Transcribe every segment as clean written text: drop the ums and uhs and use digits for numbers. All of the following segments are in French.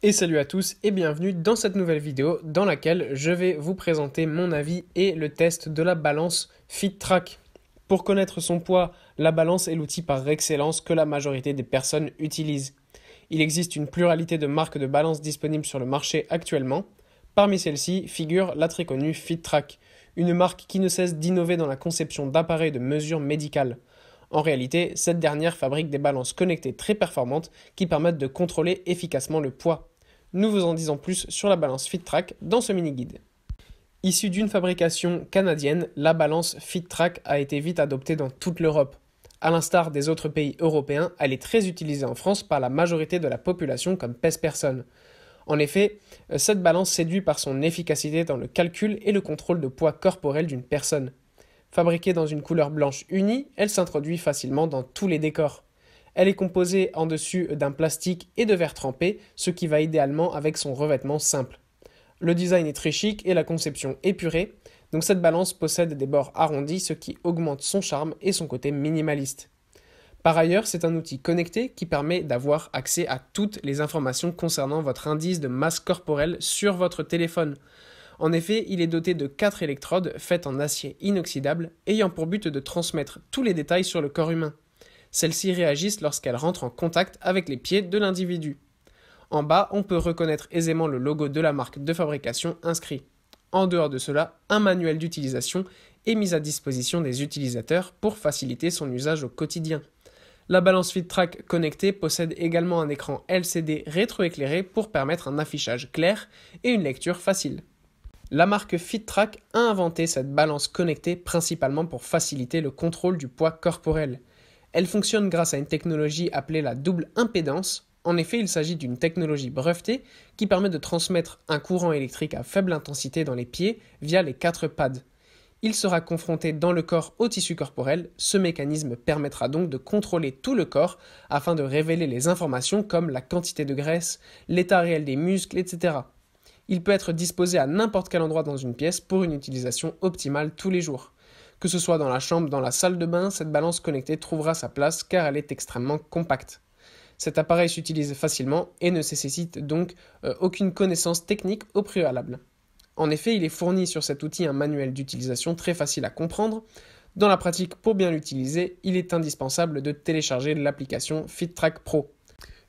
Et salut à tous et bienvenue dans cette nouvelle vidéo dans laquelle je vais vous présenter mon avis et le test de la balance FitTrack. Pour connaître son poids, la balance est l'outil par excellence que la majorité des personnes utilisent. Il existe une pluralité de marques de balance disponibles sur le marché actuellement. Parmi celles-ci figure la très connue FitTrack, une marque qui ne cesse d'innover dans la conception d'appareils de mesure médicale. En réalité, cette dernière fabrique des balances connectées très performantes qui permettent de contrôler efficacement le poids. Nous vous en disons plus sur la balance FitTrack dans ce mini-guide. Issue d'une fabrication canadienne, la balance FitTrack a été vite adoptée dans toute l'Europe. À l'instar des autres pays européens, elle est très utilisée en France par la majorité de la population comme pèse-personne. En effet, cette balance séduit par son efficacité dans le calcul et le contrôle de poids corporel d'une personne. Fabriquée dans une couleur blanche unie, elle s'introduit facilement dans tous les décors. Elle est composée en dessus d'un plastique et de verre trempé, ce qui va idéalement avec son revêtement simple. Le design est très chic et la conception épurée, donc cette balance possède des bords arrondis, ce qui augmente son charme et son côté minimaliste. Par ailleurs, c'est un outil connecté qui permet d'avoir accès à toutes les informations concernant votre indice de masse corporelle sur votre téléphone. En effet, il est doté de 4 électrodes faites en acier inoxydable, ayant pour but de transmettre tous les détails sur le corps humain. Celles-ci réagissent lorsqu'elles rentrent en contact avec les pieds de l'individu. En bas, on peut reconnaître aisément le logo de la marque de fabrication inscrit. En dehors de cela, un manuel d'utilisation est mis à disposition des utilisateurs pour faciliter son usage au quotidien. La balance FitTrack connectée possède également un écran LCD rétroéclairé pour permettre un affichage clair et une lecture facile. La marque FitTrack a inventé cette balance connectée principalement pour faciliter le contrôle du poids corporel. Elle fonctionne grâce à une technologie appelée la double impédance. En effet, il s'agit d'une technologie brevetée qui permet de transmettre un courant électrique à faible intensité dans les pieds via les 4 pads. Il sera confronté dans le corps au tissu corporel. Ce mécanisme permettra donc de contrôler tout le corps afin de révéler les informations comme la quantité de graisse, l'état réel des muscles, etc. Il peut être disposé à n'importe quel endroit dans une pièce pour une utilisation optimale tous les jours. Que ce soit dans la chambre, dans la salle de bain, cette balance connectée trouvera sa place car elle est extrêmement compacte. Cet appareil s'utilise facilement et ne nécessite donc aucune connaissance technique au préalable. En effet, il est fourni sur cet outil un manuel d'utilisation très facile à comprendre. Dans la pratique, pour bien l'utiliser, il est indispensable de télécharger l'application FitTrack Pro.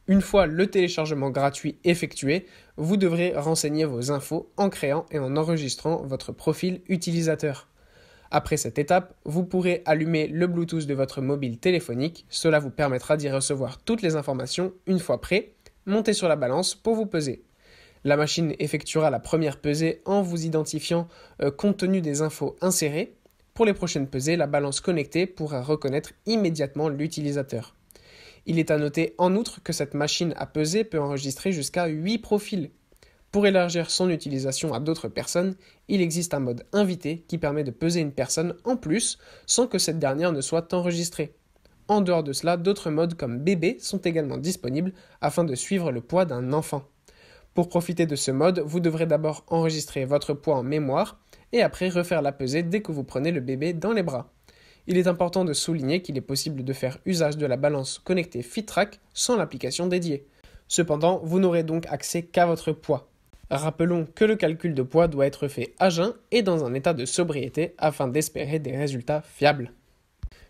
Une fois le téléchargement gratuit effectué, vous devrez renseigner vos infos en créant et en enregistrant votre profil utilisateur. Après cette étape, vous pourrez allumer le Bluetooth de votre mobile téléphonique. Cela vous permettra d'y recevoir toutes les informations une fois prêt. Montez sur la balance pour vous peser. La machine effectuera la première pesée en vous identifiant compte tenu des infos insérées. Pour les prochaines pesées, la balance connectée pourra reconnaître immédiatement l'utilisateur. Il est à noter en outre que cette machine à peser peut enregistrer jusqu'à 8 profils. Pour élargir son utilisation à d'autres personnes, il existe un mode invité qui permet de peser une personne en plus sans que cette dernière ne soit enregistrée. En dehors de cela, d'autres modes comme bébé sont également disponibles afin de suivre le poids d'un enfant. Pour profiter de ce mode, vous devrez d'abord enregistrer votre poids en mémoire et après refaire la pesée dès que vous prenez le bébé dans les bras. Il est important de souligner qu'il est possible de faire usage de la balance connectée FitTrack sans l'application dédiée. Cependant, vous n'aurez donc accès qu'à votre poids. Rappelons que le calcul de poids doit être fait à jeun et dans un état de sobriété afin d'espérer des résultats fiables.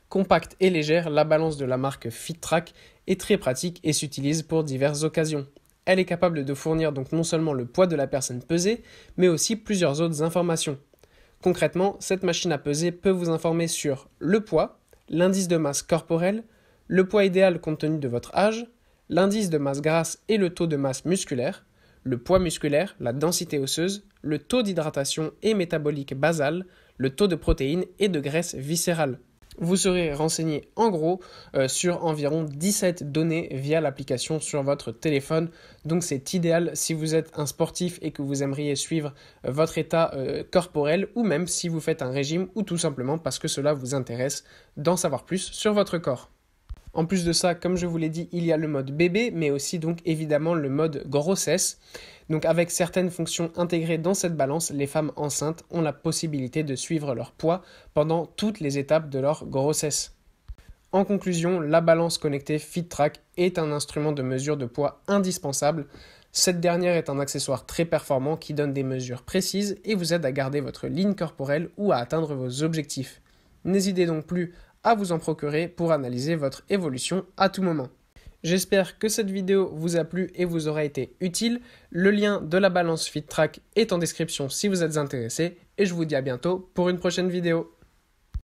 Compacte et légère, la balance de la marque FitTrack est très pratique et s'utilise pour diverses occasions. Elle est capable de fournir donc non seulement le poids de la personne pesée, mais aussi plusieurs autres informations. Concrètement, cette machine à peser peut vous informer sur le poids, l'indice de masse corporelle, le poids idéal compte tenu de votre âge, l'indice de masse grasse et le taux de masse musculaire, le poids musculaire, la densité osseuse, le taux d'hydratation et métabolique basal, le taux de protéines et de graisse viscérale. Vous serez renseigné en gros sur environ 17 données via l'application sur votre téléphone. Donc c'est idéal si vous êtes un sportif et que vous aimeriez suivre votre état corporel ou même si vous faites un régime ou tout simplement parce que cela vous intéresse d'en savoir plus sur votre corps. En plus de ça, comme je vous l'ai dit, il y a le mode bébé, mais aussi donc évidemment le mode grossesse. Donc avec certaines fonctions intégrées dans cette balance, les femmes enceintes ont la possibilité de suivre leur poids pendant toutes les étapes de leur grossesse. En conclusion, la balance connectée FitTrack est un instrument de mesure de poids indispensable. Cette dernière est un accessoire très performant qui donne des mesures précises et vous aide à garder votre ligne corporelle ou à atteindre vos objectifs. N'hésitez donc plus à vous en procurer pour analyser votre évolution à tout moment. J'espère que cette vidéo vous a plu et vous aura été utile. Le lien de la balance FitTrack est en description si vous êtes intéressé et je vous dis à bientôt pour une prochaine vidéo.